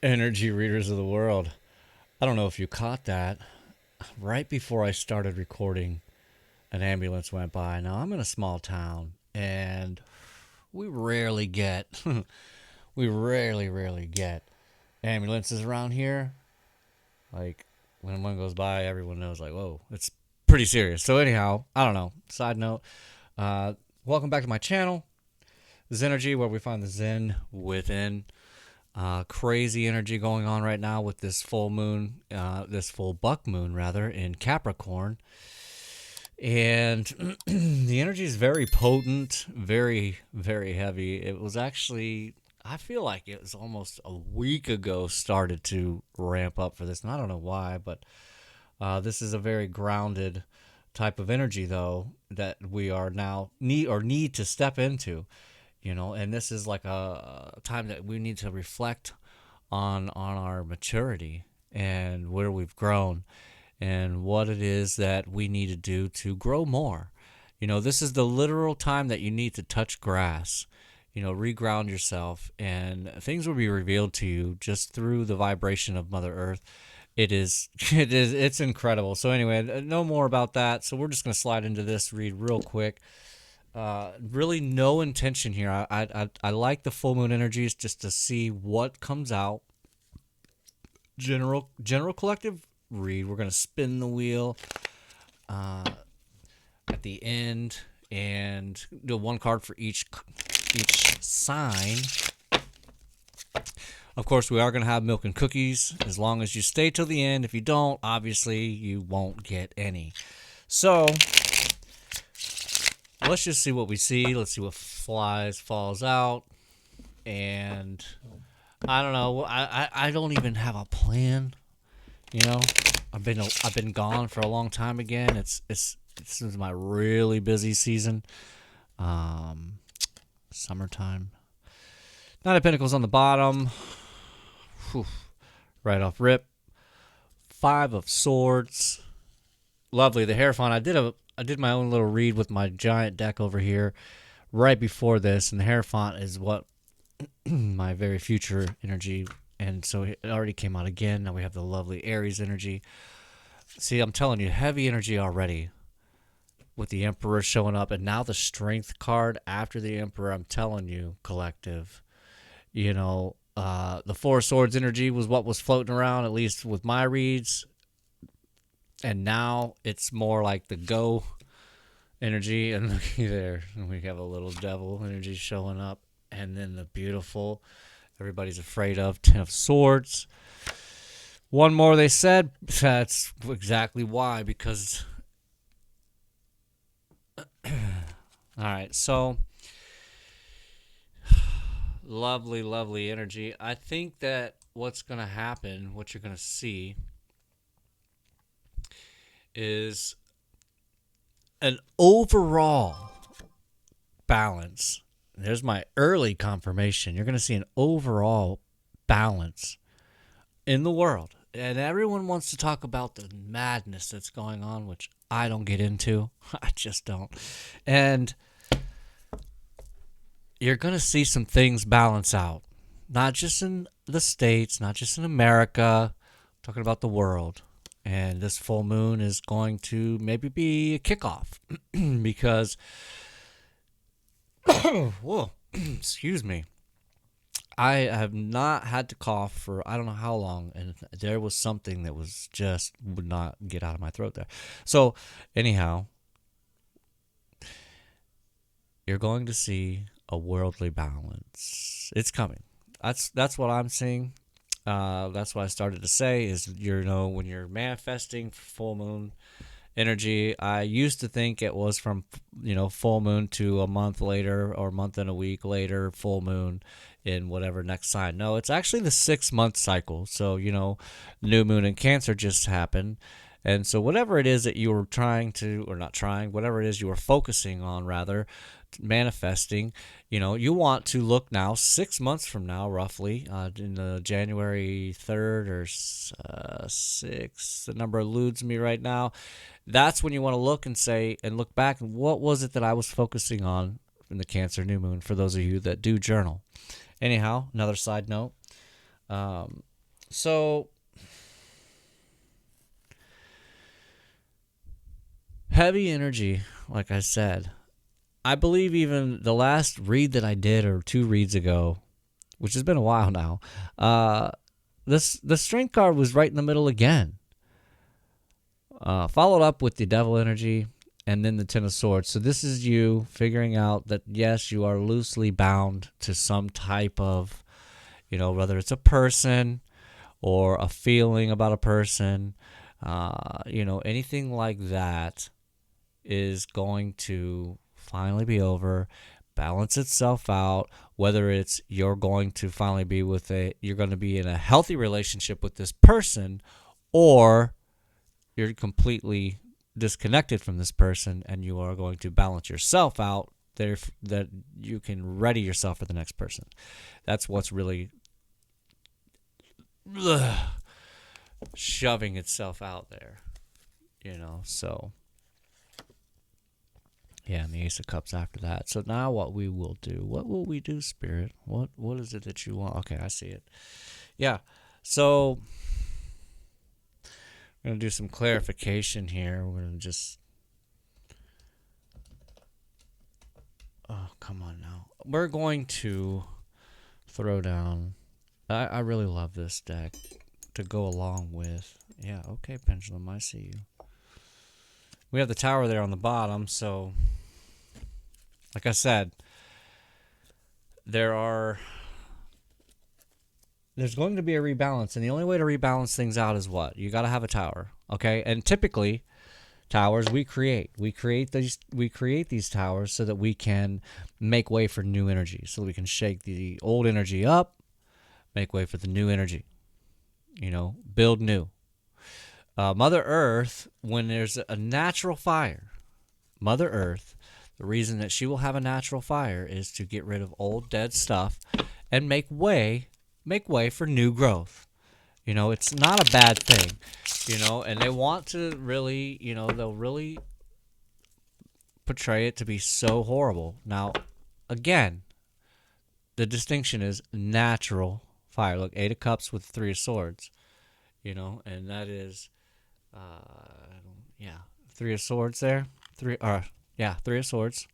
Energy readers of the world. I don't know if you caught that. Right before I started recording, an ambulance went by. Now, I'm in a small town, and we rarely get, we rarely get ambulances around here. Like, when one goes by, everyone knows, like, whoa, it's pretty serious. So, anyhow, I don't know. Side note, uh, welcome back to my channel, Zenergy, where we find the Zen within. Crazy energy going on right now with this full moon, this full buck moon rather, in Capricorn. And the energy is very potent, very heavy. It was actually, I feel like it was almost a week ago started to ramp up for this. And I don't know why, but this is a very grounded type of energy, though, that we are now need to step into. And this is like a time that we need to reflect on our maturity and where we've grown and what it is that we need to do to grow more. This is the literal time that you need to touch grass, reground yourself, and things will be revealed to you just through the vibration of Mother Earth. It's incredible. So anyway, no more about that. So we're just going to slide into this read real quick. Really no intention here. I like the full moon energies just to see what comes out. General collective read. We're gonna spin the wheel at the end and do one card for each sign. Of course, we are gonna have milk and cookies as long as you stay till the end. If you don't, obviously you won't get any. So let's just see what we see. Let's see what falls out. And I don't know. I don't even have a plan. I've been gone for a long time again. This is my really busy season. Summertime. Nine of Pentacles on the bottom. Whew. Right off rip. Five of Swords. Lovely. The Hierophant. I did my own little read with my giant deck over here right before this, and the Hierophant is what my very future energy, and so it already came out again. Now we have the lovely Aries energy. See, I'm telling you, heavy energy already with the Emperor showing up, and now the Strength card after the Emperor. I'm telling you, collective, the Four of Swords energy was what was floating around, at least with my reads. And now it's more like the go energy. And looky there, we have a little devil energy showing up. And then the beautiful, everybody's afraid of, Ten of Swords. One more, they said. That's exactly why, because... All right, so... Lovely energy. I think that what's going to happen, what you're going to see... is an overall balance. There's my early confirmation. You're going to see an overall balance in the world. And everyone wants to talk about the madness that's going on, which I don't get into. I just don't. And you're going to see some things balance out. Not just in the States, not just in America. I'm talking about the world. And this full moon is going to maybe be a kickoff because, whoa, excuse me. I have not had to cough for I don't know how long, and there was something that was just would not get out of my throat there. So, anyhow, you're going to see a worldly balance. It's coming. That's what I'm seeing. That's what I started to say is, when you're manifesting full moon energy, I used to think it was from, full moon to a month later or a month and a week later, full moon in whatever next sign. No, it's actually the 6-month cycle. So, new moon in Cancer just happened. And so whatever it is that you were trying to, or not trying, whatever it is you were focusing on, rather, manifesting, you want to look now 6 months from now, roughly, in the January 3rd or 6th, the number eludes me right now. That's when you want to look and say, and look back, what was it that I was focusing on in the Cancer new moon, for those of you that do journal. Anyhow, another side note, So, heavy energy, like I said. I believe even the last read that I did, or 2 reads ago, which has been a while now, the strength card was right in the middle again. Followed up with the devil energy and then the 10 of swords. So this is you figuring out that, yes, you are loosely bound to some type of, whether it's a person or a feeling about a person, anything like that is going to finally be over, balance itself out, whether it's you're going to finally be you're going to be in a healthy relationship with this person, or you're completely disconnected from this person and you are going to balance yourself out there that you can ready yourself for the next person. That's what's really shoving itself out there, so yeah, and the Ace of Cups after that. So now what we will do, Spirit? What is it that you want? Okay, I see it. Yeah, so we're going to do some clarification here. We're going to just... Oh, come on now. We're going to throw down... I really love this deck to go along with... Yeah, okay, Pendulum, I see you. We have the Tower there on the bottom, so... Like I said, there's going to be a rebalance, and the only way to rebalance things out is what? You got to have a tower, okay? And typically, towers we create these towers so that we can make way for new energy, so that we can shake the old energy up, make way for the new energy, build new. Mother Earth, when there's a natural fire, Mother Earth, the reason that she will have a natural fire is to get rid of old dead stuff and make way for new growth. It's not a bad thing, and they want to really, they'll really portray it to be so horrible. Now, again, the distinction is natural fire. Look, 8 of Cups with 3 of Swords, and that is, 3 of Swords there. 3 of Swords.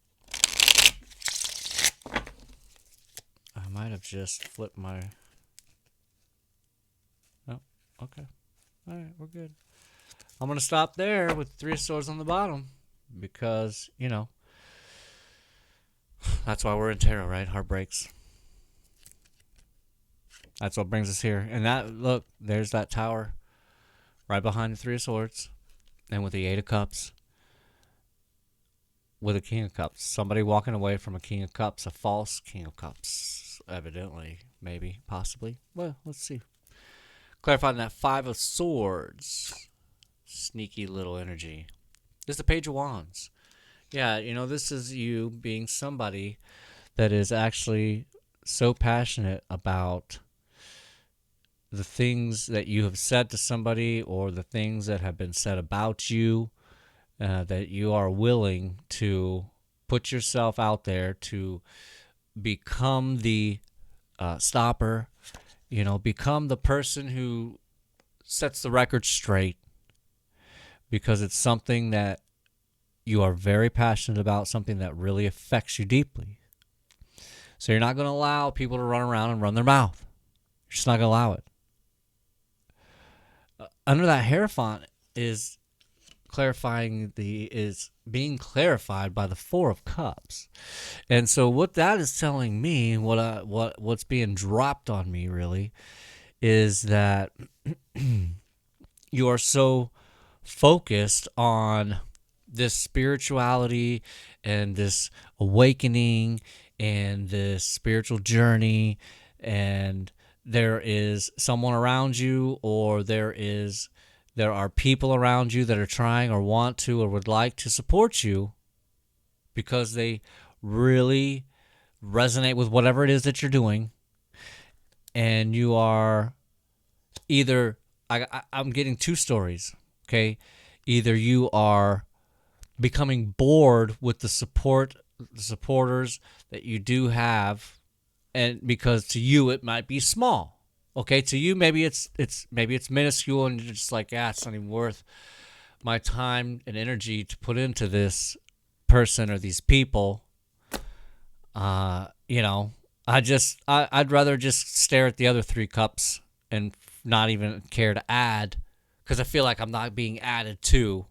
I might have just flipped my... Oh, okay. All right, we're good. I'm going to stop there with 3 of Swords on the bottom because, that's why we're in tarot, right? Heartbreaks. That's what brings us here. And look, there's that tower right behind the 3 of Swords and with the 8 of Cups. With a King of Cups. Somebody walking away from a King of Cups, a false King of Cups. Evidently, maybe, possibly. Well, let's see. Clarifying that 5 of Swords. Sneaky little energy. This is the Page of Wands. Yeah, this is you being somebody that is actually so passionate about the things that you have said to somebody or the things that have been said about you. That you are willing to put yourself out there to become the stopper, become the person who sets the record straight, because it's something that you are very passionate about, something that really affects you deeply. So you're not going to allow people to run around and run their mouth. You're just not going to allow it. Under that Hierophant is being clarified by the 4 of Cups. And so what that is telling me, what's being dropped on me really, is that you are so focused on this spirituality and this awakening and this spiritual journey, and there is someone around you, or there are people around you that are trying or want to or would like to support you because they really resonate with whatever it is that you're doing. And you are either, I'm getting 2 stories, okay? Either you are becoming bored with the supporters that you do have, and because to you it might be small. Okay, to you maybe it's minuscule and you're just like, yeah, it's not even worth my time and energy to put into this person or these people. You know, I'd rather just stare at the other 3 cups and not even care to add, because I feel like I'm not being added to.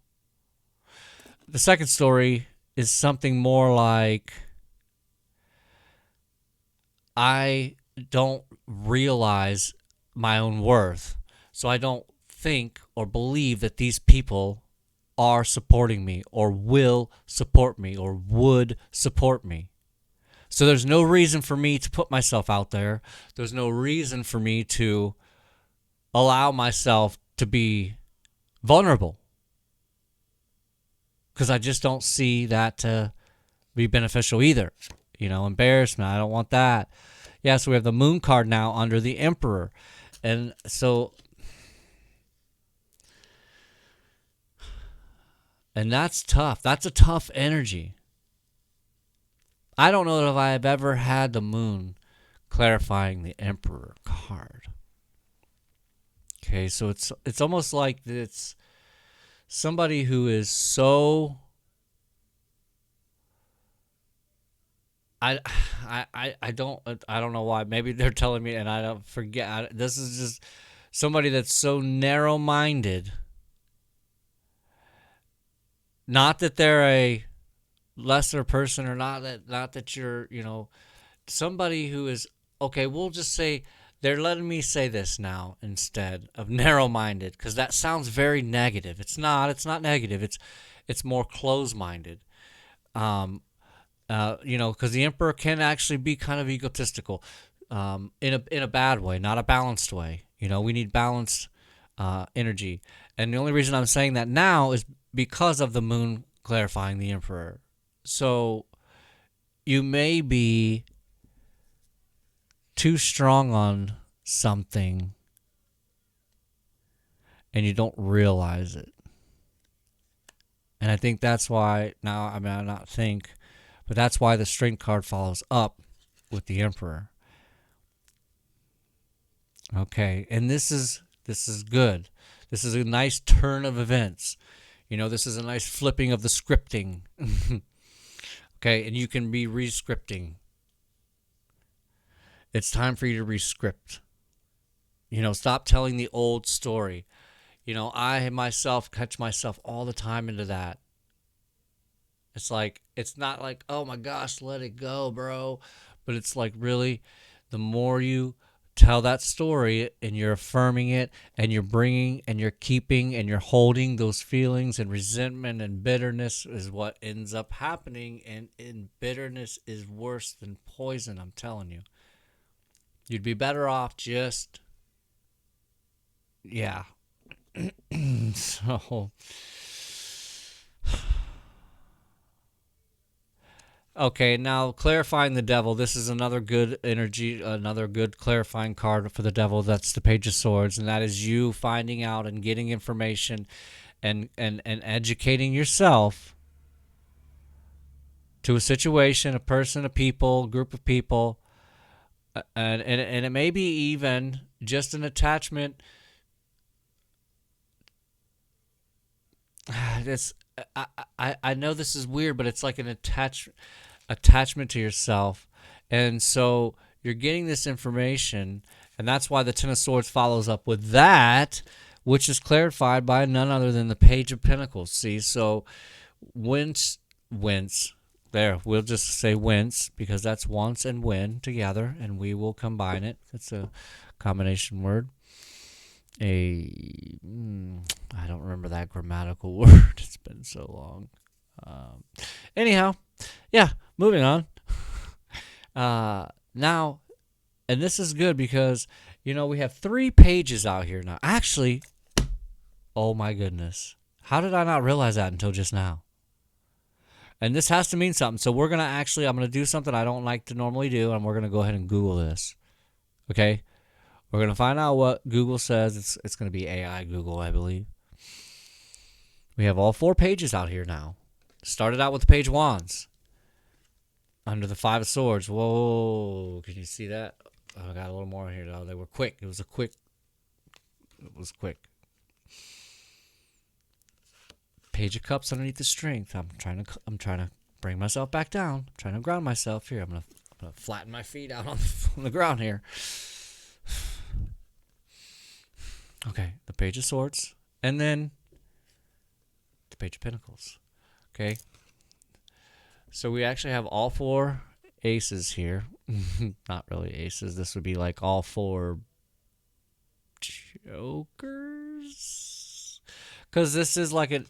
The second story is something more like, I don't realize my own worth, so I don't think or believe that these people are supporting me or will support me or would support me. So there's no reason for me to put myself out there. There's no reason for me to allow myself to be vulnerable, because I just don't see that to be beneficial either. You know, embarrassment, I don't want that. Yeah, so we have the moon card now under the emperor. And so, and that's tough. That's a tough energy. I don't know if I have ever had the moon clarifying the emperor card. Okay, so it's almost like it's somebody who is so, I don't know why. Maybe they're telling me and I don't forget. This is just somebody that's so narrow-minded. Not that they're a lesser person, or not that you're, you know, somebody who is, okay, we'll just say they're letting me say this now instead of narrow-minded, because that sounds very negative. It's not negative. It's more close-minded. You know, because the emperor can actually be kind of egotistical, in a bad way, not a balanced way. You know, we need balanced energy. And the only reason I'm saying that now is because of the moon clarifying the emperor. So you may be too strong on something and you don't realize it. And I think that's why now, I mean, I not think, but that's why the strength card follows up with the emperor. Okay, and this is good. This is a nice turn of events. You know, this is a nice flipping of the scripting. Okay, and you can be re-scripting. It's time for you to re-script. You know, stop telling the old story. You know, I myself catch myself all the time into that. It's like, it's not like, oh my gosh, let it go, bro. But it's like, really, the more you tell that story and you're affirming it and you're bringing and you're keeping and you're holding those feelings, and resentment and bitterness is what ends up happening. And bitterness is worse than poison, I'm telling you. You'd be better off just, yeah. So, okay, now clarifying the devil. This is another good energy, another good clarifying card for the devil. That's the Page of Swords, and that is you finding out and getting information and educating yourself to a situation, a person, a people, a group of people, and it may be even just an attachment. This, I know this is weird, but it's like an attachment to yourself. And so you're getting this information, and that's why the Ten of Swords follows up with that, which is clarified by none other than the Page of Pentacles. See, so wince, there, we'll just say wince, because that's once and win together, and we will combine it. It's a combination word. I don't remember that grammatical word. It's been so long. Anyhow, yeah, moving on. Now, and this is good because, you know, we have 3 pages out here now. Actually, oh my goodness. How did I not realize that until just now? And this has to mean something. So we're going to I'm going to do something I don't like to normally do, and we're going to go ahead and Google this. Okay? We're going to find out what Google says. It's going to be AI Google, I believe. We have all 4 pages out here now. Started out with the Page of Wands. Under the 5 of Swords. Whoa. Can you see that? I got a little more here though. They were quick. It was quick. Page of Cups underneath the strength. I'm trying to bring myself back down. I'm trying to ground myself here. I'm gonna flatten my feet out on the ground here. Okay, the Page of Swords, and then the Page of Pentacles. Okay, so we actually have all 4 aces here. Not really aces. This would be like all 4 jokers, because this is like and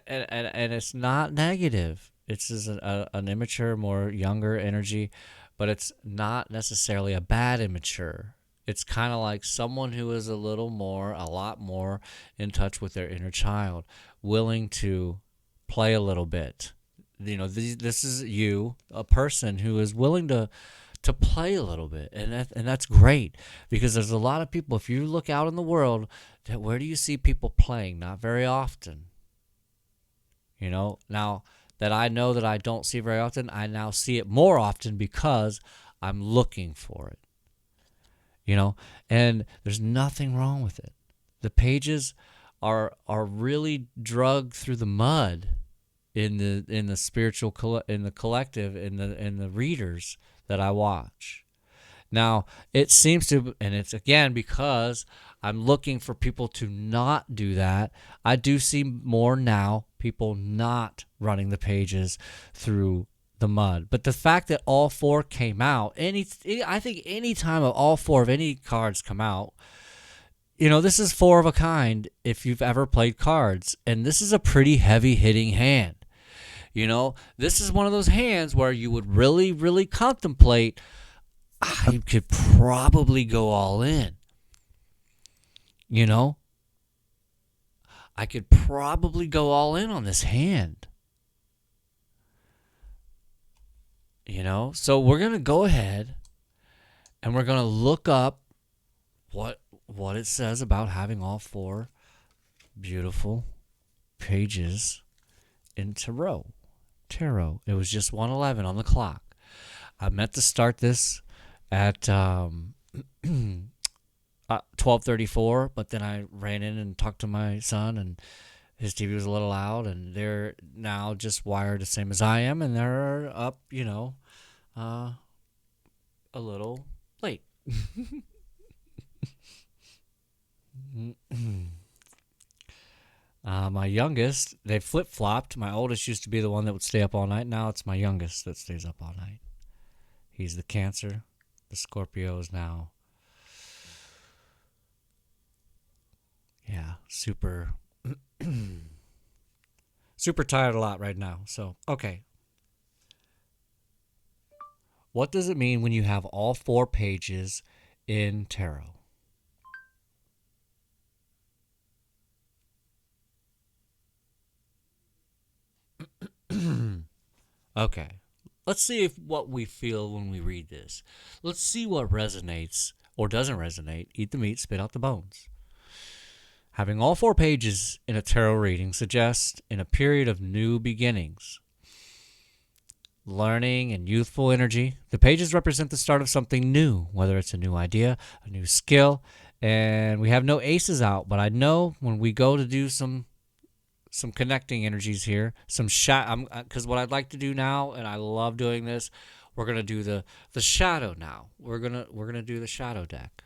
it's not negative. It's just an immature, more younger energy, but it's not necessarily a bad immature. It's kind of like someone who is a lot more in touch with their inner child, willing to play a little bit. You know, this is you, a person who is willing to play a little bit, and that's great, because there's a lot of people. If you look out in the world, where do you see people playing? Not very often. You know, now that I know that I don't see very often, I now see it more often because I'm looking for it. You know, and there's nothing wrong with it. The pages are really drugged through the mud in the spiritual in the collective in the readers that I watch. Now, it seems to, and it's again because I'm looking for people to not do that. I do see more now people not running the pages through the mud. But the fact that all 4 came out, I think any time all 4 of any cards come out, you know, this is 4 of a kind if you've ever played cards. And this is a pretty heavy hitting hand. You know, this is one of those hands where you would really, really contemplate, I could probably go all in. You know, I could probably go all in on this hand. You know, so we're going to go ahead and we're going to look up what it says about having all 4 beautiful pages in tarot. It was just 1:11 on the clock. I meant to start this at 12:34, but then I ran in and talked to my son, and his TV was a little loud, and they're now just wired the same as I am, and they're up, you know, a little late. My youngest, they flip-flopped. My oldest used to be the one that would stay up all night. Now it's my youngest that stays up all night. He's the Cancer. The Scorpio is now, super tired a lot right now. So, okay. What does it mean when you have all 4 pages in tarot? Okay. Let's see what we feel when we read this. Let's see what resonates or doesn't resonate. Eat the meat, spit out the bones. Having all 4 pages in a tarot reading suggests in a period of new beginnings, learning and youthful energy. The pages represent the start of something new, whether it's a new idea, a new skill, and we have no aces out, but I know when we go to do some connecting energies here, because what I'd like to do now, and I love doing this, we're gonna do the shadow now. We're gonna do the shadow deck.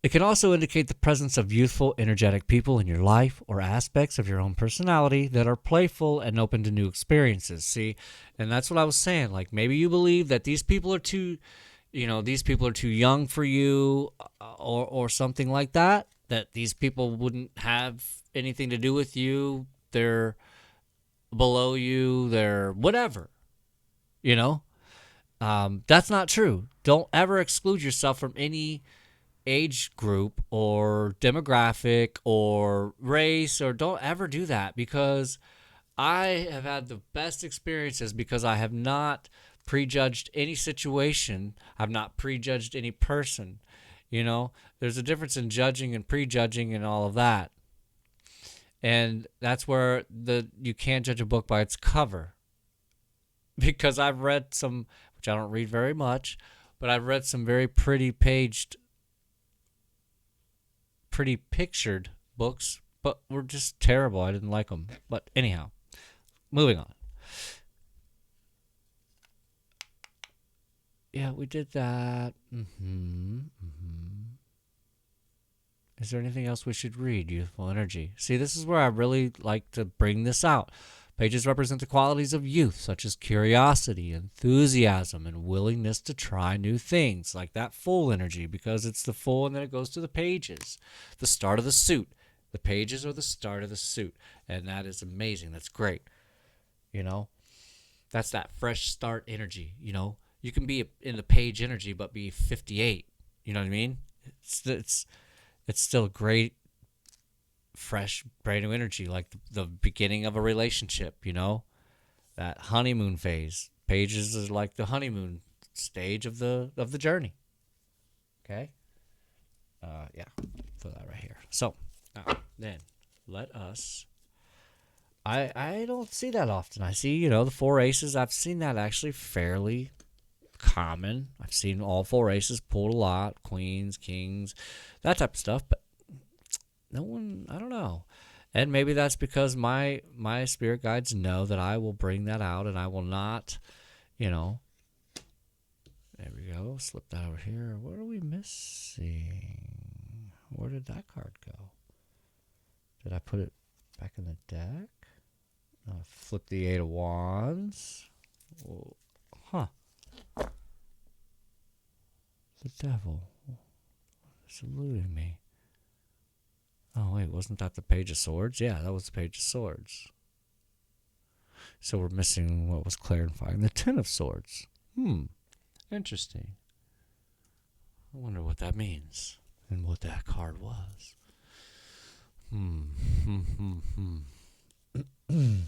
It can also indicate the presence of youthful, energetic people in your life or aspects of your own personality that are playful and open to new experiences. See, and that's what I was saying. Like maybe you believe that these people are too young for you, or something like that. That these people wouldn't have anything to do with you. They're below you. They're whatever. You know, that's not true. Don't ever exclude yourself from any age group or demographic or race, or don't ever do that, because I have had the best experiences because I have not prejudged any situation. I've not prejudged any person. You know, there's a difference in judging and prejudging and all of that. And that's where you can't judge a book by its cover. Because I've read some, which I don't read very much, But I've read some very pretty pictured books, but were just terrible. I didn't like them. But anyhow, moving on. Yeah, we did that. Is there anything else we should read? Youthful energy. See, this is where I really like to bring this out. Pages represent the qualities of youth, such as curiosity, enthusiasm, and willingness to try new things, like that full energy, because it's the full and then it goes to the pages. The start of the suit. The pages are the start of the suit, and that is amazing. That's great. You know, that's that fresh start energy. You know, you can be in the page energy, but be 58. You know what I mean? It's still great, fresh, brand new energy, like the beginning of a relationship, you know? That honeymoon phase. Pages is like the honeymoon stage of the journey. Okay? Yeah, put that right here. So, then, let us... I don't see that often. I see, you know, the 4 aces. I've seen that actually fairly common. I've seen all 4 aces pulled a lot. Queens, kings, that type of stuff. But no one, I don't know. And maybe that's because my spirit guides know that I will bring that out and I will not, you know. There we go. Slip that over here. What are we missing? Where did that card go? Did I put it back in the deck? Flip the 8 of Wands. Whoa. Huh. The devil. It's eluding me. Oh, wait, wasn't that the Page of Swords? Yeah, that was the Page of Swords. So we're missing what was clarifying. The 10 of Swords. Interesting. I wonder what that means and what that card was.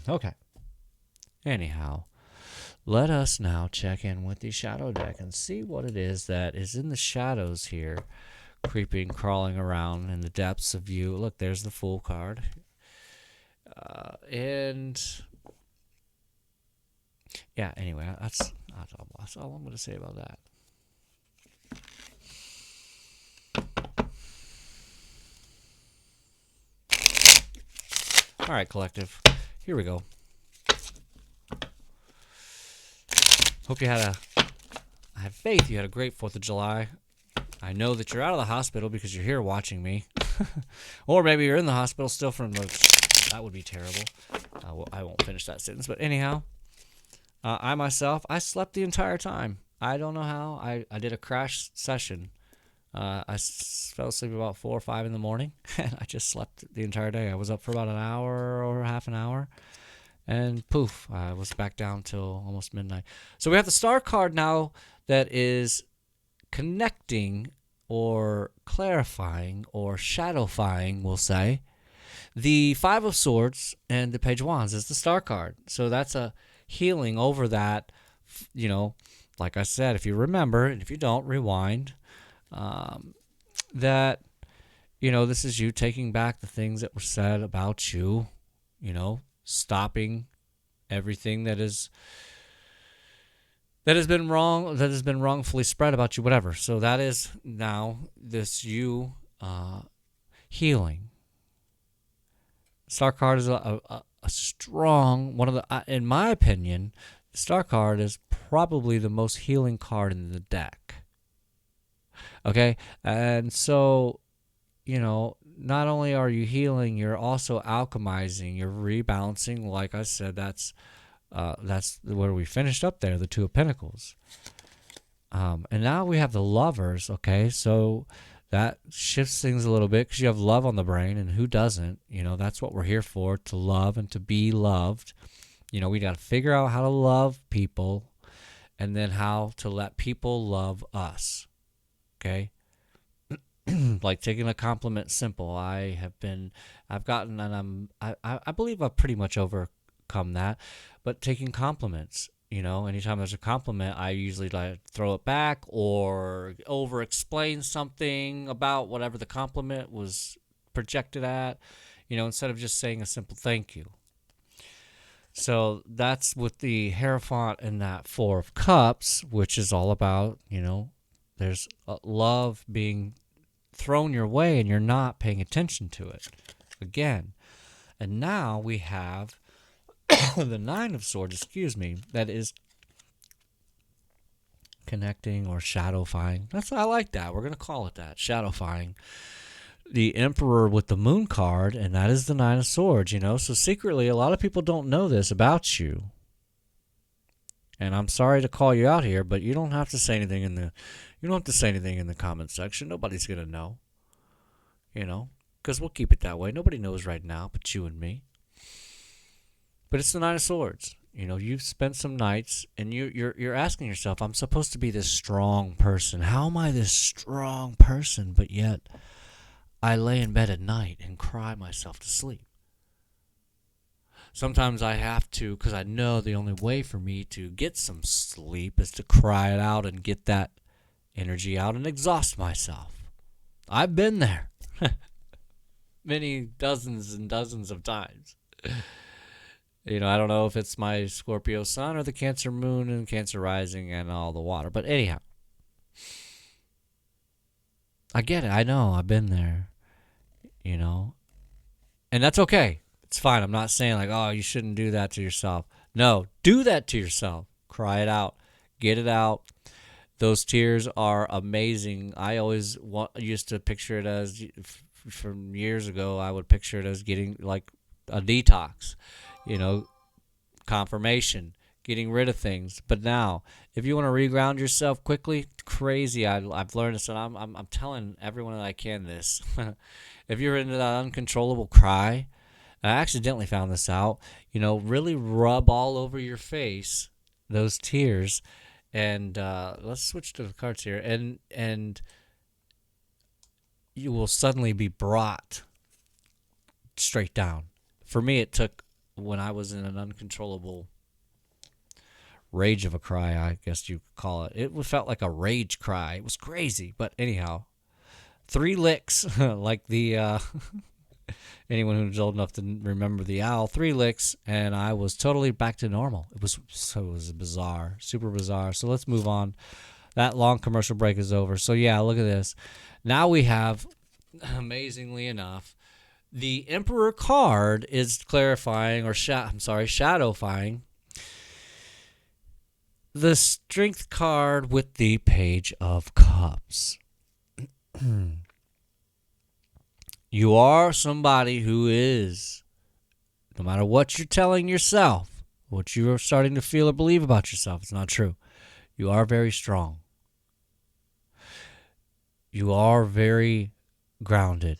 Okay. Anyhow, let us now check in with the shadow deck and see what it is that is in the shadows here, creeping, crawling around in the depths of you. Look, there's the Fool card. And yeah, anyway, that's all I'm going to say about that. All right, collective. Here we go. Hope you had I have faith you had a great 4th of July. I know that you're out of the hospital because you're here watching me. Or maybe you're in the hospital still from that would be terrible. I won't finish that sentence. But anyhow, I myself, I slept the entire time. I don't know how. I did a crash session. I fell asleep about 4 or 5 in the morning, and I just slept the entire day. I was up for about an hour or half an hour, and poof, I was back down till almost midnight. So we have the Star card now that is connecting or clarifying or shadowifying, we'll say. The 5 of Swords and the Page of Wands is the Star card. So that's a healing over that, you know, like I said, if you remember, and if you don't, rewind. That, you know, this is you taking back the things that were said about you, you know, stopping everything that has been wrong, that has been wrongfully spread about you, whatever. So that is now this you healing. Star card is a strong, one of the, in my opinion, the Star card is probably the most healing card in the deck. Okay, and so, you know, not only are you healing, you're also alchemizing, you're rebalancing. Like I said, that's where we finished up there, the 2 of Pentacles. And now we have the Lovers, okay, so that shifts things a little bit because you have love on the brain, and who doesn't? You know, that's what we're here for, to love and to be loved. You know, we got to figure out how to love people and then how to let people love us. Okay, like taking a compliment simple. I believe I've pretty much overcome that. But taking compliments, you know, anytime there's a compliment, I usually like throw it back or over-explain something about whatever the compliment was projected at, you know, instead of just saying a simple thank you. So that's with the Hierophant and that 4 of Cups, which is all about, you know, There's love being thrown your way and you're not paying attention to it. Again. And now we have the Nine of Swords, that is connecting or shadowifying. I like that. We're going to call it that, shadowifying. The Emperor with the Moon card, and that is the Nine of Swords, So secretly, a lot of people don't know this about you. And I'm sorry to call you out here, but you don't have to say anything in the comment section. Nobody's going to know. Because we'll keep it that way. Nobody knows right now but you and me. But it's the Nine of Swords. You've spent some nights and you're asking yourself, I'm supposed to be this strong person. How am I this strong person? But yet I lay in bed at night and cry myself to sleep. Sometimes I have to, because I know the only way for me to get some sleep is to cry it out and get that energy out and exhaust myself. I've been there. Many dozens and dozens of times. I don't know if it's my Scorpio sun or the Cancer moon and Cancer rising and all the water. But anyhow, I get it. I know. I've been there. And that's okay. It's fine. I'm not saying like, oh, you shouldn't do that to yourself. No, do that to yourself. Cry it out. Get it out. Those tears are amazing. I always used to picture it as, from years ago, I would picture it as getting like a detox, confirmation, getting rid of things. But now, if you want to reground yourself quickly, crazy. I've learned this, and I'm telling everyone that I can this. If you're into that uncontrollable cry, I accidentally found this out. Really rub all over your face those tears, and let's switch to the cards here, and you will suddenly be brought straight down. For me, it took, when I was in an uncontrollable rage of a cry, I guess you could call it. It felt like a rage cry. It was crazy. But anyhow, 3 licks, like the, anyone who's old enough to remember the owl, 3 licks, and I was totally back to normal. It was bizarre, super bizarre. So let's move on. That long commercial break is over. So yeah, look at this. Now we have, amazingly enough, the Emperor card is clarifying, or shadowifying the Strength card with the Page of Cups. You are somebody who is, no matter what you're telling yourself, what you are starting to feel or believe about yourself, it's not true. You are very strong. You are very grounded.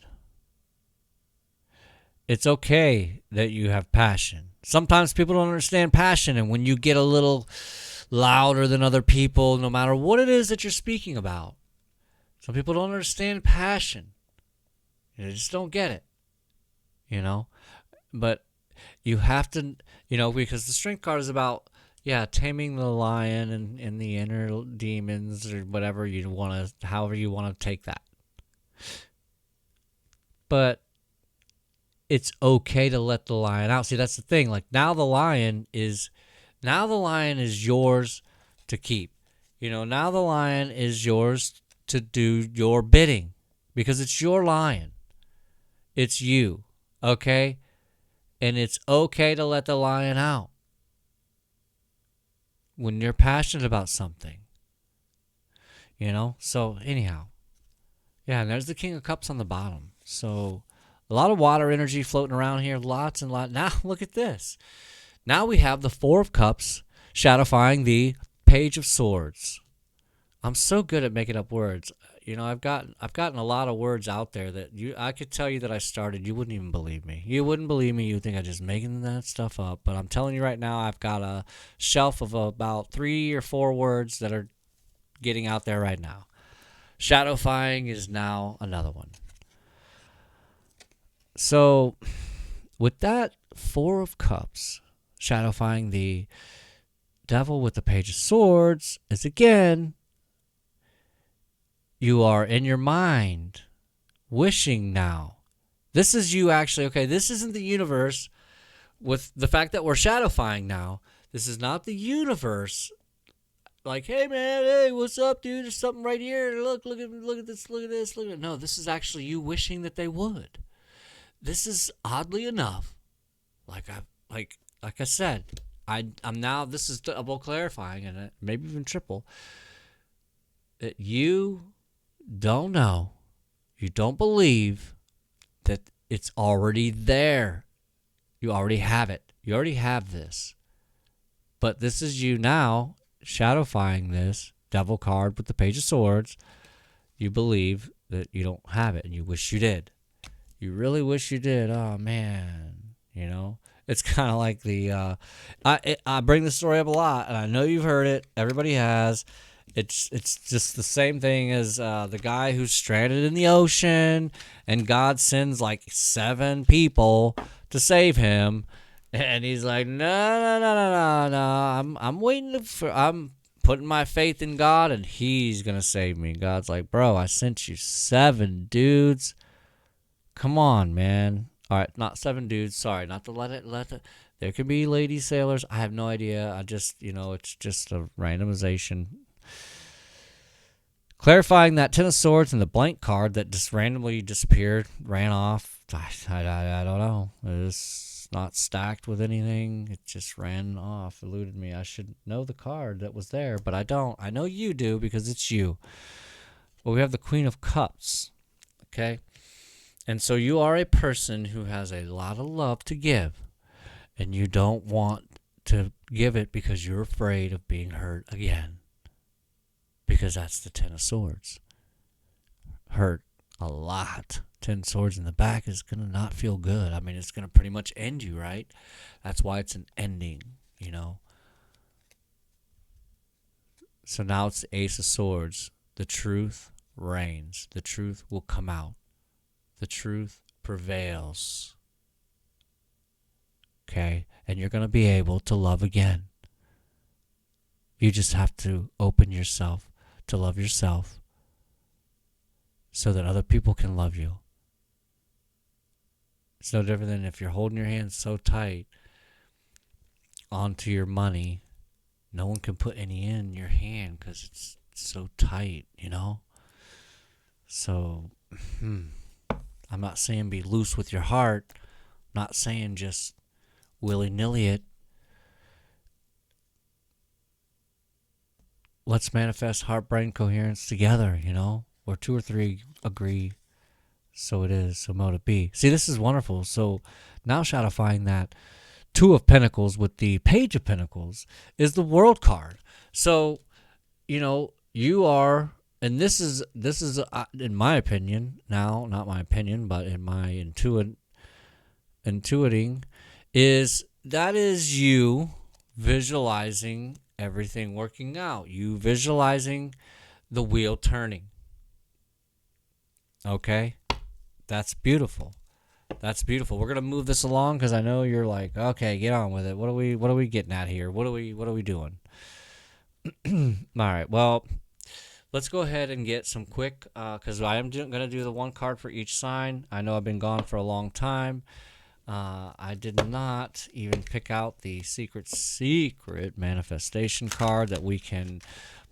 It's okay that you have passion. Sometimes people don't understand passion, and when you get a little louder than other people, no matter what it is that you're speaking about, some people don't understand passion. They just don't get it, But you have to, because the Strength card is about, taming the lion and the inner demons, or whatever however you want to take that. But it's okay to let the lion out. See, that's the thing. Like, now the lion is yours to keep. Now the lion is yours to do your bidding, because it's your lion. It's you, okay? And it's okay to let the lion out when you're passionate about something. So anyhow. Yeah, and there's the King of Cups on the bottom. So a lot of water energy floating around here. Lots and lots. Now look at this. Now we have the Four of Cups shadowifying the Page of Swords. I'm so good at making up words. I've gotten a lot of words out there that I could tell you that I started. You wouldn't even believe me. You wouldn't believe me. You'd think I'm just making that stuff up. But I'm telling you right now, I've got a shelf of about 3 or 4 words that are getting out there right now. Shadowifying is now another one. So with that Four of Cups shadowifying the Devil with the Page of Swords is, again, you are in your mind wishing now. This is you actually. Okay, this isn't the universe. With the fact that we're shadowifying now, this is not the universe like, hey man, hey, what's up, dude? There's something right here. Look at this, look at this, look at it. No, this is actually you wishing that they would. This is oddly enough, like I said, I'm now, this is double clarifying and maybe even triple, that you don't know, you don't believe that it's already there. You already have it. You already have this. But this is you now shadowifying this devil card with the Page of Swords. You believe that you don't have it and you wish you did. You really wish you did. Oh, man. You know? It's kind of like the... I bring this story up a lot, and I know you've heard it. Everybody has. It's just the same thing as the guy who's stranded in the ocean, and God sends like 7 people to save him, and he's like, no. I'm waiting for. I'm putting my faith in God, and He's gonna save me. God's like, bro, I sent you 7 dudes. Come on, man. All right, not 7 dudes. Sorry, not to let it. There could be lady sailors. I have no idea. I just, it's just a randomization. Clarifying that 10 of Swords and the blank card that just randomly disappeared, ran off. I don't know. It's not stacked with anything. It just ran off, eluded me. I should know the card that was there, but I don't. I know you do because it's you. Well, we have the Queen of Cups, okay? And so you are a person who has a lot of love to give, and you don't want to give it because you're afraid of being hurt again. Because that's the 10 of Swords. Hurt a lot. 10 swords in the back is going to not feel good. I mean, it's going to pretty much end you, right? That's why it's an ending, So now it's the Ace of Swords. The truth reigns. The truth will come out. The truth prevails. Okay? And you're going to be able to love again. You just have to open yourself to love yourself so that other people can love you. It's no different than if you're holding your hands so tight onto your money, no one can put any in your hand because it's so tight, So, I'm not saying be loose with your heart. I'm not saying just willy-nilly it. Let's manifest heart-brain coherence together, Where 2 or 3 agree, so it is, so mote it be. See, this is wonderful. So now shadowifying that 2 of Pentacles with the Page of Pentacles is the World card. So, you are, and this is in my opinion, now, not my opinion, but in my intuiting, is that is you visualizing everything working out. You visualizing the wheel turning. Okay? That's beautiful. That's beautiful. We're gonna move this along because I know you're like, okay, get on with it. What are we getting at here? What are we doing? All right. Well, let's go ahead and get some quick because I am gonna do the 1 card for each sign. I know I've been gone for a long time. I did not even pick out the secret manifestation card that we can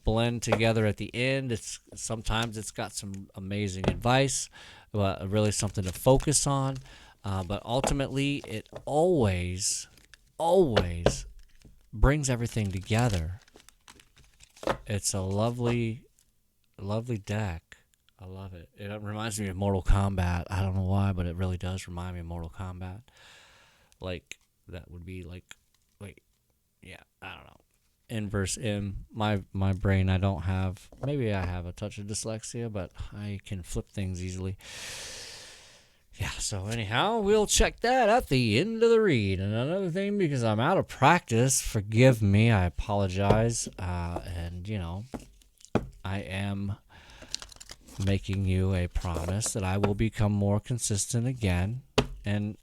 blend together at the end. Sometimes it's got some amazing advice, but really something to focus on. But ultimately, it always brings everything together. It's a lovely deck. I love it. It reminds me of Mortal Kombat. I don't know why, but it really does remind me of Mortal Kombat. Like, that would be like, wait, yeah, I don't know. Inverse M. My brain, I don't have, maybe I have a touch of dyslexia, but I can flip things easily. Yeah, so anyhow, we'll check that at the end of the read. And another thing, because I'm out of practice, forgive me, I apologize. And, I am making you a promise that I will become more consistent again. And,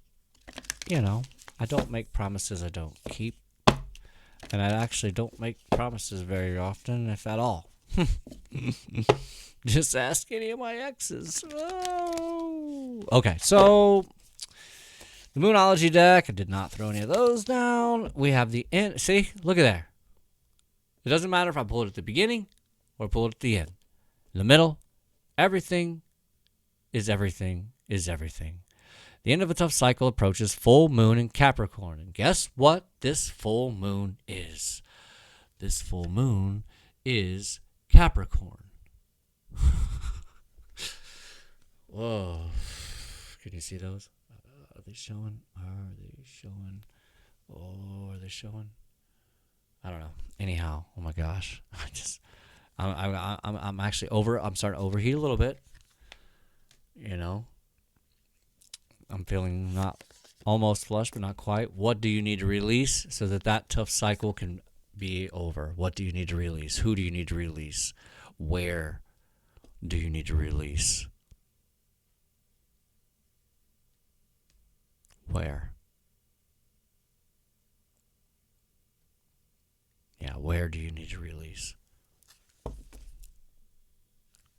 I don't make promises I don't keep. And I actually don't make promises very often, if at all. Just ask any of my exes. Oh. Okay, so the Moonology deck, I did not throw any of those down. We have the see, look at there. It doesn't matter if I pull it at the beginning or pull it at the end. In the middle, everything is everything is everything. The end of a tough cycle approaches full moon in Capricorn. And guess what this full moon is? This full moon is Capricorn. Whoa. Can you see those? Are they showing? Are they showing? Oh, are they showing? I don't know. Anyhow, oh my gosh. I'm actually I'm starting to overheat a little bit. You know, I'm feeling not almost flush, but not quite. What do you need to release so that that tough cycle can be over? What do you need to release? Who do you need to release? Where do you need to release? Where? Yeah, where do you need to release?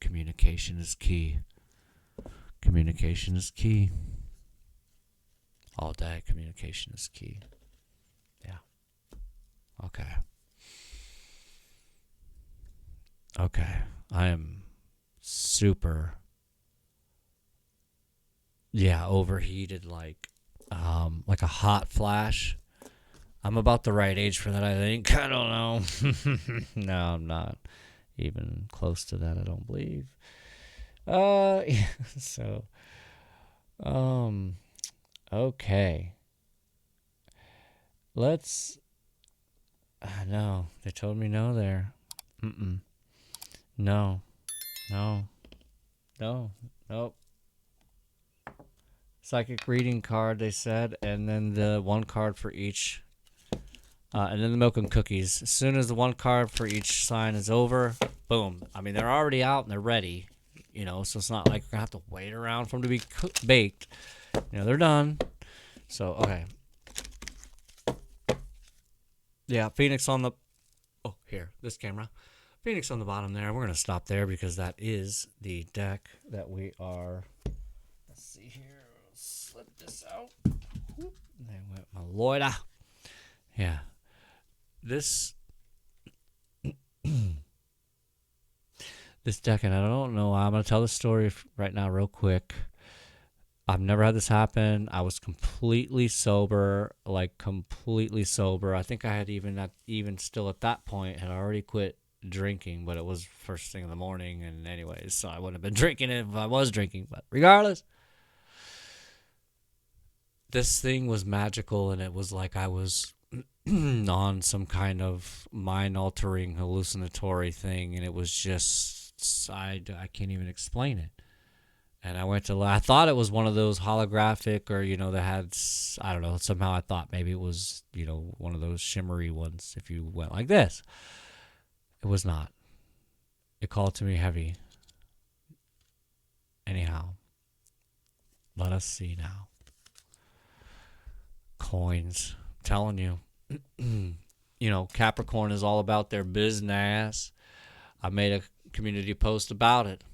Communication is key. Communication is key. All day, communication is key. Yeah. Okay. Okay. I am super, overheated like a hot flash. I'm about the right age for that, I think. I don't know. No, I'm not even close to that, I don't believe. So, okay. Let's, no, they told me no there. No, nope. Psychic reading card, they said, and then the one card for each. And then the milk and cookies. As soon as the one card for each sign is over, boom. I mean, they're already out and they're ready, so it's not like we're going to have to wait around for them to be baked. They're done. So, okay. Yeah, Phoenix on the... Oh, here, this camera. Phoenix on the bottom there. We're going to stop there because that is the deck that we are... Let's see here. Slip this out. There went my Lloyda. Yeah. This deck, and I don't know, I'm going to tell the story right now real quick. I've never had this happen. I was completely sober, I think I had even still at that point had already quit drinking, but it was first thing in the morning, and anyways, so I wouldn't have been drinking it if I was drinking, but regardless, this thing was magical, and it was like I was on some kind of mind-altering hallucinatory thing, and it was just, I can't even explain it. And I thought it was one of those holographic or, that had, I don't know, somehow I thought maybe it was, one of those shimmery ones if you went like this. It was not. It called to me heavy. Anyhow, let us see now. Coins. I'm telling you. Capricorn is all about their business. I made a community post about it.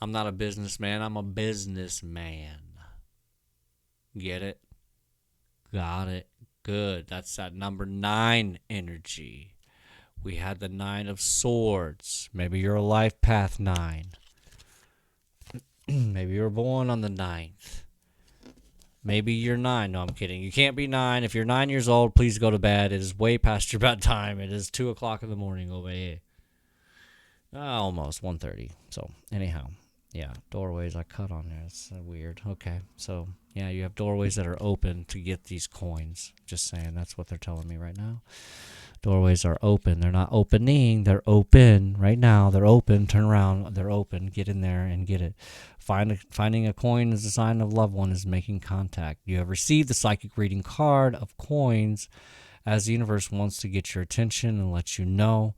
I'm not a businessman. I'm a businessman. Get it? Got it. Good. That's that number 9 energy. We had the 9 of swords. Maybe you're a life path 9. Maybe you were born on the 9th. Maybe you're 9. No, I'm kidding. You can't be 9. If you're 9 years old, please go to bed. It is way past your bedtime. It is 2 o'clock in the morning over here. Almost 1:30. So, anyhow. Yeah, doorways I cut on there. It's weird. Okay, so, yeah, you have doorways that are open to get these coins. Just saying, that's what they're telling me right now. Doorways are open. They're not opening. They're open right now. They're open. Turn around. They're open. Get in there and get it. Finding a coin is a sign of loved one is making contact. You have received the psychic reading card of coins as the universe wants to get your attention and let you know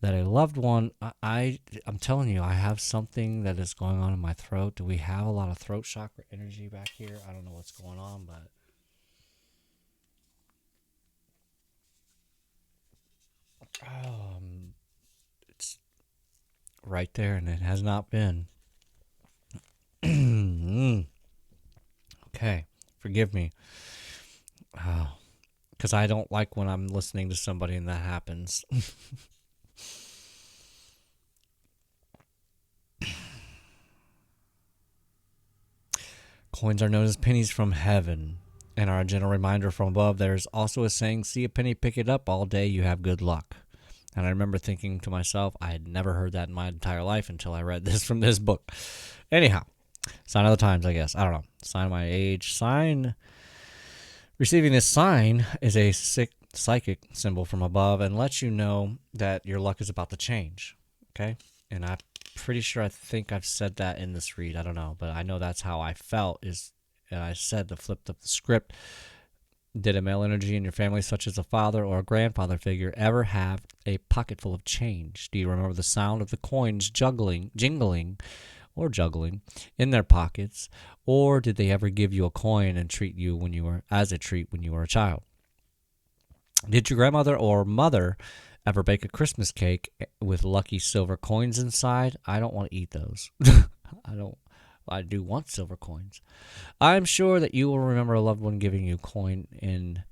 that a loved one, I'm telling you, I have something that is going on in my throat. Do we have a lot of throat chakra energy back here? I don't know what's going on, but... it's right there, and it has not been. Okay, forgive me. because I don't like when I'm listening to somebody and that happens. Coins are known as pennies from heaven and are a gentle reminder from above. There's also a saying, see a penny, pick it up, all day you have good luck. And I remember thinking to myself, I had never heard that in my entire life until I read this from this book. Anyhow, sign of the times, I guess. I don't know. Sign of my age. Sign. Receiving this sign is a psychic symbol from above and lets you know that your luck is about to change. Okay? And I'm pretty sure I think I've said that in this read. I don't know. But I know that's how I felt. And I said to flip up the script. Did a male energy in your family, such as a father or a grandfather figure, ever have a pocket full of change? Do you remember the sound of the coins jingling in their pockets? Or did they ever give you a coin and treat you as a treat when you were a child? Did your grandmother or mother ever bake a Christmas cake with lucky silver coins inside? I don't want to eat those. I do want silver coins. I'm sure that you will remember a loved one giving you a coin in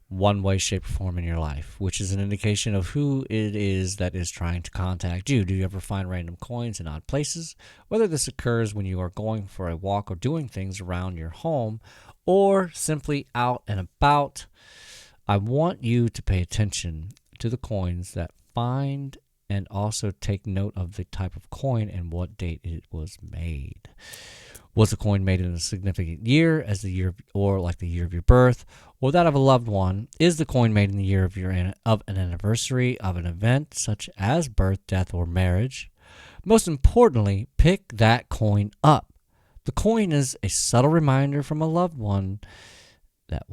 one way, shape, or form in your life, which is an indication of who it is that is trying to contact you. Do you ever find random coins in odd places? Whether this occurs when you are going for a walk or doing things around your home or simply out and about, I want you to pay attention to the coins that find and also take note of the type of coin and what date it was made. Was the coin made in a significant year, as the year or like the year of your birth, or that of a loved one? Is the coin made in the year of an anniversary of an event such as birth, death, or marriage? Most importantly, pick that coin up. The coin is a subtle reminder from a loved one that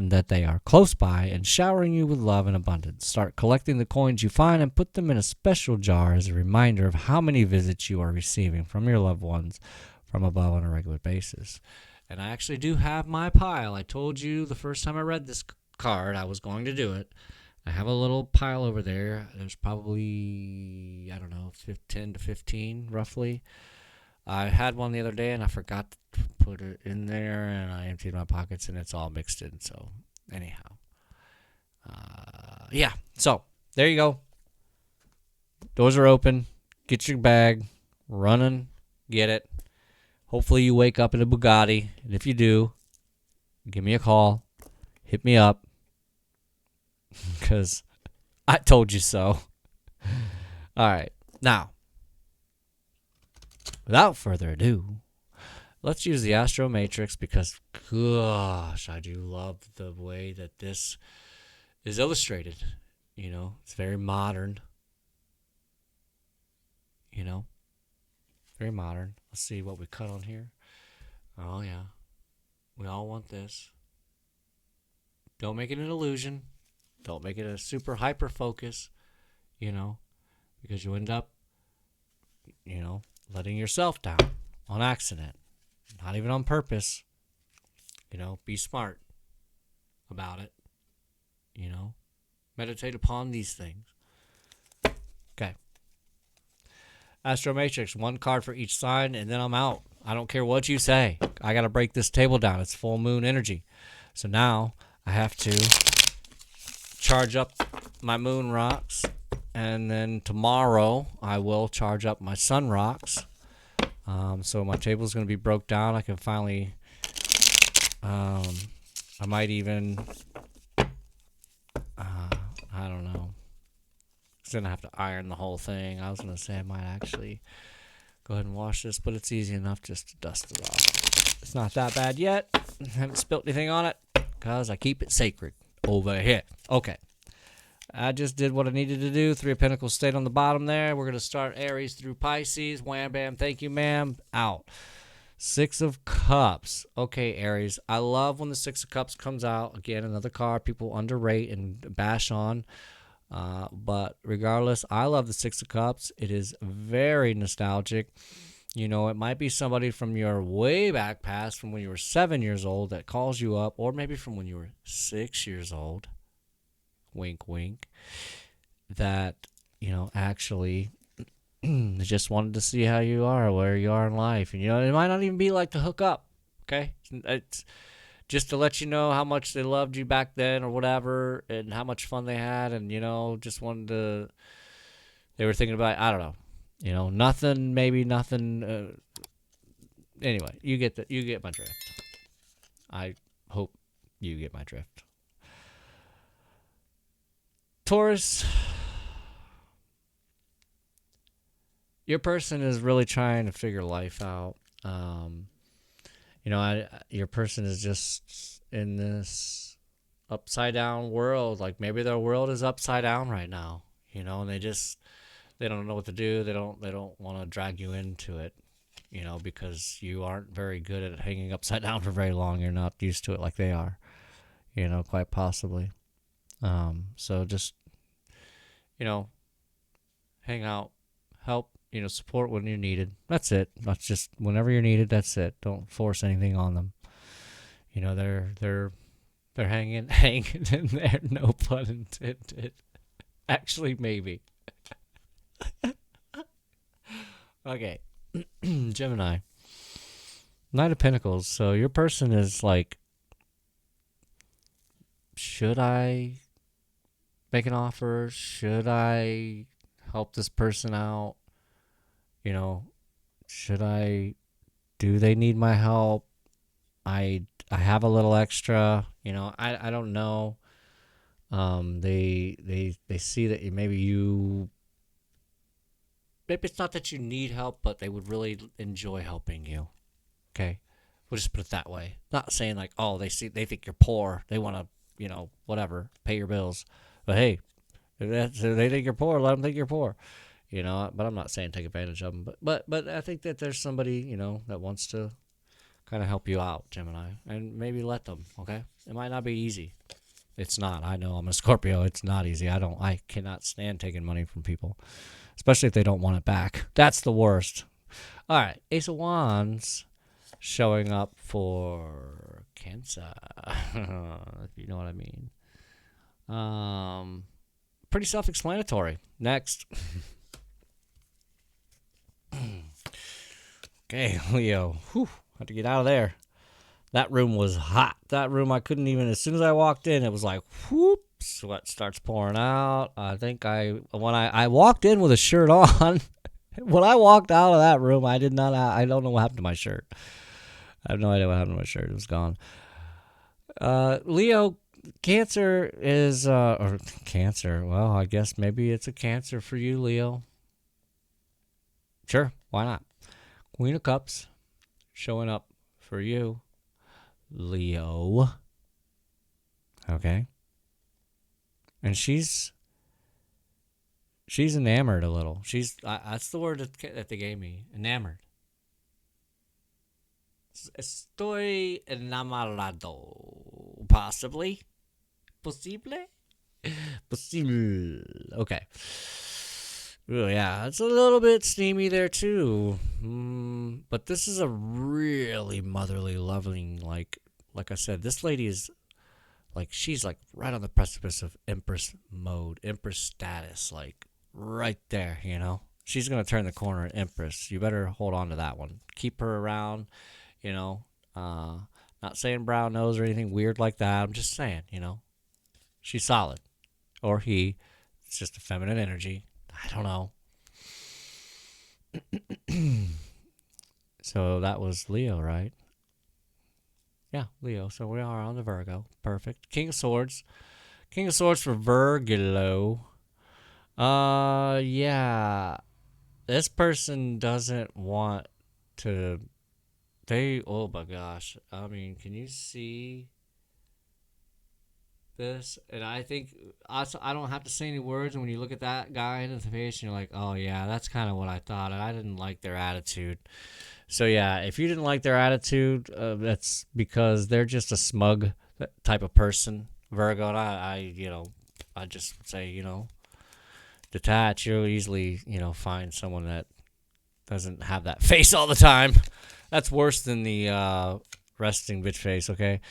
that they are close by and showering you with love and abundance. Start collecting the coins you find and put them in a special jar as a reminder of how many visits you are receiving from your loved ones from above on a regular basis. And I actually do have my pile. I told you the first time I read this card I was going to do it. I have a little pile over there. There's probably, 10 to 15 roughly. I had one the other day and I forgot to put it in there and I emptied my pockets and it's all mixed in. So anyhow, so there you go. Doors are open. Get your bag. Running. Get it. Hopefully you wake up in a Bugatti. And if you do, give me a call. Hit me up. Because I told you so. All right. Now, without further ado, let's use the Astromatrix because, gosh, I do love the way that this is illustrated. It's very modern. Very modern. Let's see what we cut on here. Oh, yeah. We all want this. Don't make it an illusion. Don't make it a super hyper focus, because you end up, letting yourself down on accident. Not even on purpose. Be smart about it. Meditate upon these things. Okay. Astromatrix, one card for each sign, and then I'm out. I don't care what you say. I got to break this table down. It's full moon energy. So now I have to charge up my moon rocks, and then tomorrow I will charge up my sun rocks. So my table is going to be broke down. I can finally, I might even, I don't know. I'm going to have to iron the whole thing. I was going to say I might actually go ahead and wash this, but it's easy enough just to dust it off. It's not that bad yet. I haven't spilt anything on it because I keep it sacred over here. Okay. I just did what I needed to do. 3 of Pentacles stayed on the bottom there. We're going to start Aries through Pisces. Wham, bam. Thank you, ma'am. Out. 6 of Cups. Okay, Aries. I love when the 6 of Cups comes out. Again, another card people underrate and bash on. But regardless, I love the 6 of Cups. It is very nostalgic. It might be somebody from your way back past, from when you were 7 years old, that calls you up, or maybe from when you were 6 years old. Wink, wink. That, actually just wanted to see how you are, where you are in life. And, it might not even be like to hook up. Okay? just to let you know how much they loved you back then or whatever, and how much fun they had, and just wanted to. They were thinking about, I don't know, nothing, maybe nothing. Anyway, you get my drift. I hope you get my drift. Taurus, your person is really trying to figure life out. Your person is just in this upside down world. Like maybe their world is upside down right now, and they don't know what to do. They don't want to drag you into it, because you aren't very good at hanging upside down for very long. You're not used to it like they are, quite possibly. So just, hang out, help, support when you're needed. That's it. That's just whenever you're needed. That's it. Don't force anything on them. They're hanging in there. No pun intended. Actually, maybe. Okay. Gemini. Knight of Pentacles. So your person is like, should I make an offer? Should I help this person out? Should I? Do they need my help? I have a little extra. I don't know. They see that maybe it's not that you need help, but they would really enjoy helping you. Okay, we'll just put it that way. Not saying like, oh, they think you're poor. They want to, whatever, pay your bills. But hey, if they think you're poor, let them think you're poor. But I'm not saying take advantage of them. But I think that there's somebody, that wants to kind of help you out, Gemini, and maybe let them. Okay, it might not be easy. It's not. I know I'm a Scorpio. It's not easy. I cannot stand taking money from people, especially if they don't want it back. That's the worst. All right, Ace of Wands showing up for Cancer, if you know what I mean. Pretty self-explanatory. Next. Okay, Leo. Whew, had to get out of there. That room was hot. That room, I couldn't even, as soon as I walked in, it was like, whoop, sweat starts pouring out. I think when I walked in with a shirt on, when I walked out of that room, I don't know what happened to my shirt. I have no idea what happened to my shirt. It was gone. Leo, Cancer is, or Cancer, well, I guess maybe it's a Cancer for you, Leo. Sure, why not? Queen of Cups showing up for you, Leo. Okay. And she's enamored a little. That's the word that they gave me. Enamored. Estoy enamorado. Possibly. Posible. Okay. Oh, yeah, it's a little bit steamy there too. But this is a really motherly, loving, like I said, this lady is like, she's like right on the precipice of Empress mode, Empress status, like right there, She's going to turn the corner at Empress. You better hold on to that one. Keep her around, not saying brown nose or anything weird like that. I'm just saying, she's solid. Or he. It's just a feminine energy. I don't know. So that was Leo, right? Yeah, Leo. So we are on the Virgo. Perfect. King of Swords. King of Swords for Virgo. Yeah. This person doesn't want to... oh my gosh. I mean, can you see this? And I think I don't have to say any words, and when you look at that guy in the face and you're like, oh yeah, that's kind of what I thought, and I didn't like their attitude. So yeah, if you didn't like their attitude, that's because they're just a smug type of person, Virgo. And I just say, detach. You'll easily, find someone that doesn't have that face all the time. That's worse than the resting bitch face, okay?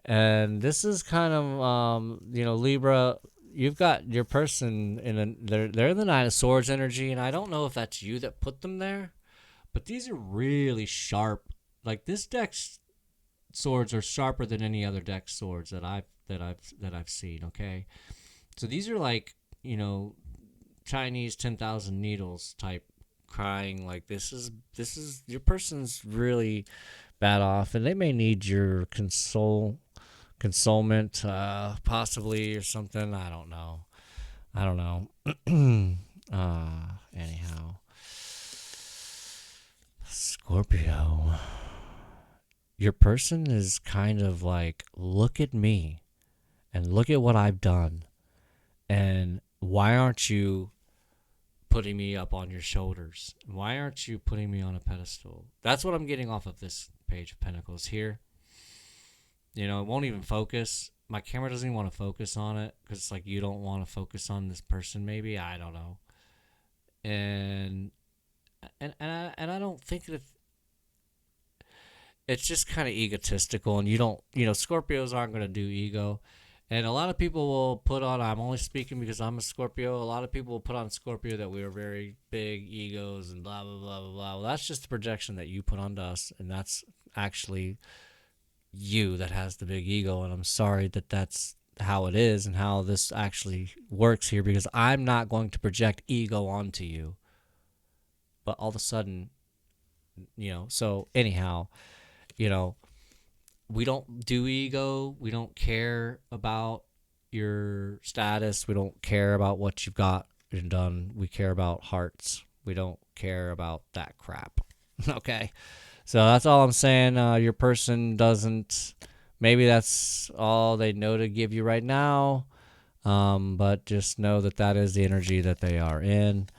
And this is kind of, Libra, you've got your person they're in the Nine of Swords energy, and I don't know if that's you that put them there, but these are really sharp. Like, this deck's swords are sharper than any other deck swords that I've seen. Okay, so these are like, you know, Chinese 10,000 needles type crying. Like this is your person's really bad off, and they may need your consolement, possibly, or something. I don't know. Anyhow, Scorpio, your person is kind of like, look at me and look at what I've done, and why aren't you putting me up on your shoulders? Why aren't you putting me on a pedestal? That's what I'm getting off of this page of pentacles here. You know, it won't even focus. My camera doesn't even want to focus on it because it's like, you don't want to focus on this person, maybe. I don't know. And I don't think that it's just kind of egotistical, and you don't, you know, Scorpios aren't going to do ego. And a lot of people will put on, I'm only speaking because I'm a Scorpio, a lot of people will put on Scorpio that we are very big egos and blah, blah, blah, blah, blah. Well, that's just the projection that you put onto us, and that's actually you that has the big ego. And I'm sorry that that's how it is and how this actually works here, because I'm not going to project ego onto you. But all of a sudden, you know, so anyhow, you know, we don't do ego. We don't care about your status. We don't care about what you've got and done. We care about hearts. We don't care about that crap. Okay? So that's all I'm saying. Your person doesn't, maybe that's all they know to give you right now. But just know that that is the energy that they are in.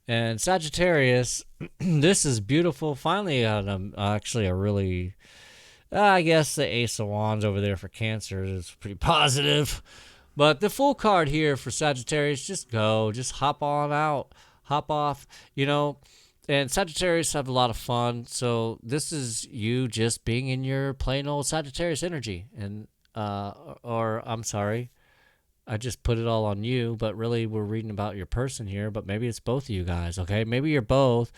And Sagittarius, this is beautiful. Finally, actually a really, I guess the Ace of Wands over there for Cancer is pretty positive. But the full card here for Sagittarius, just go. Just hop on out. Hop off. You know, and Sagittarius have a lot of fun. So this is you just being in your plain old Sagittarius energy. And, or I'm sorry, I just put it all on you, but really we're reading about your person here, but maybe it's both of you guys, okay? Maybe you're both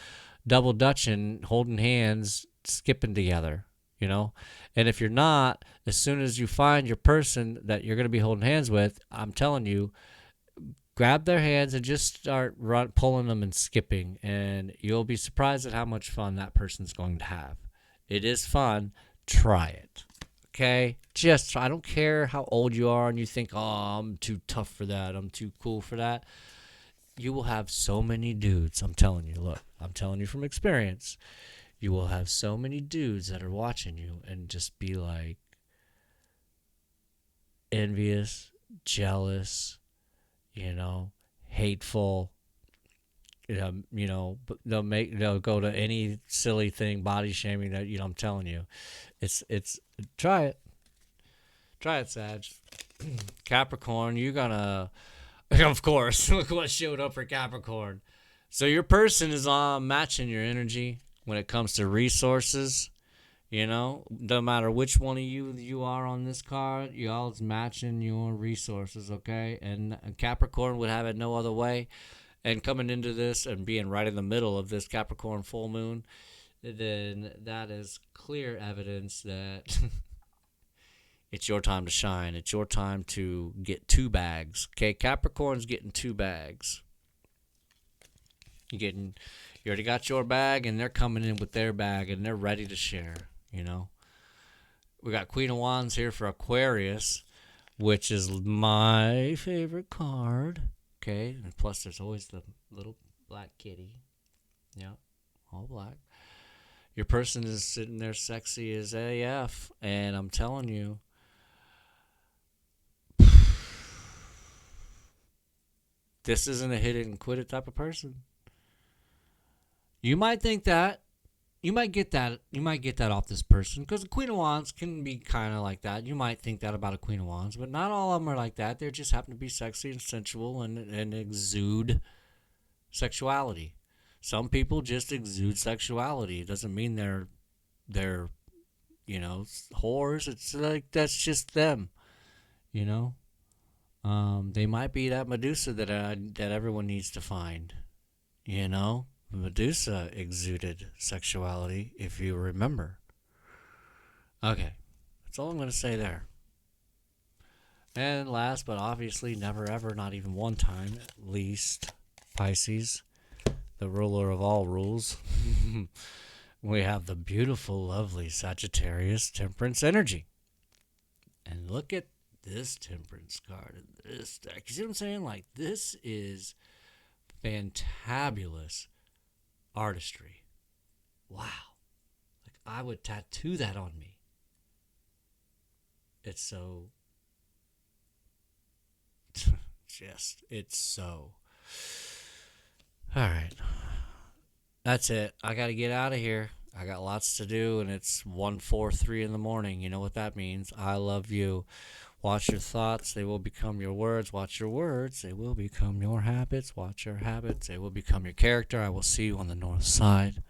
double dutching, holding hands, skipping together, you know? And if you're not, as soon as you find your person that you're going to be holding hands with, I'm telling you, grab their hands and just start pulling them and skipping, and you'll be surprised at how much fun that person's going to have. It is fun. Try it. Okay, just try. I don't care how old you are and you think, oh, I'm too tough for that, I'm too cool for that. You will have so many dudes. I'm telling you, look, I'm telling you from experience. You will have so many dudes that are watching you and just be like envious, jealous, you know, hateful. You know, they'll go to any silly thing, body shaming that, you know, I'm telling you. It's try it. Try it, Sag. Capricorn, you're gonna, of course, look what showed up for Capricorn. So your person is matching your energy when it comes to resources. You know, no matter which one of you are on this card, y'all's matching your resources, okay? And Capricorn would have it no other way. And coming into this and being right in the middle of this Capricorn full moon, then that is clear evidence that it's your time to shine. It's your time to get 2 bags. Okay, Capricorn's getting 2 bags. You already got your bag, and they're coming in with their bag, and they're ready to share, you know. We got Queen of Wands here for Aquarius, which is my favorite card. Okay, and plus there's always the little black kitty. Yeah, all black. Your person is sitting there sexy as AF, and I'm telling you, this isn't a hit it and quit it type of person. You might think that. You might get that. You might get that off this person, because the Queen of Wands can be kind of like that. You might think that about a Queen of Wands, but not all of them are like that. They just happen to be sexy and sensual and exude sexuality. Some people just exude sexuality. It doesn't mean they're you know, whores. It's like that's just them. You know, they might be that Medusa that everyone needs to find. You know, Medusa exuded sexuality, if you remember. Okay, That's all I'm going to say there. And last but obviously never ever, not even one time, least, Pisces, the ruler of all rules. We have the beautiful, lovely Sagittarius Temperance energy. And look at this Temperance card in this deck. You see what I'm saying? Like, this is fantabulous artistry. Wow. Like, I would tattoo that on me. It's so... it's so... Alright. That's it. I gotta get out of here. I got lots to do, and it's 1:43 in the morning. You know what that means. I love you. Watch your thoughts. They will become your words. Watch your words. They will become your habits. Watch your habits. They will become your character. I will see you on the north side.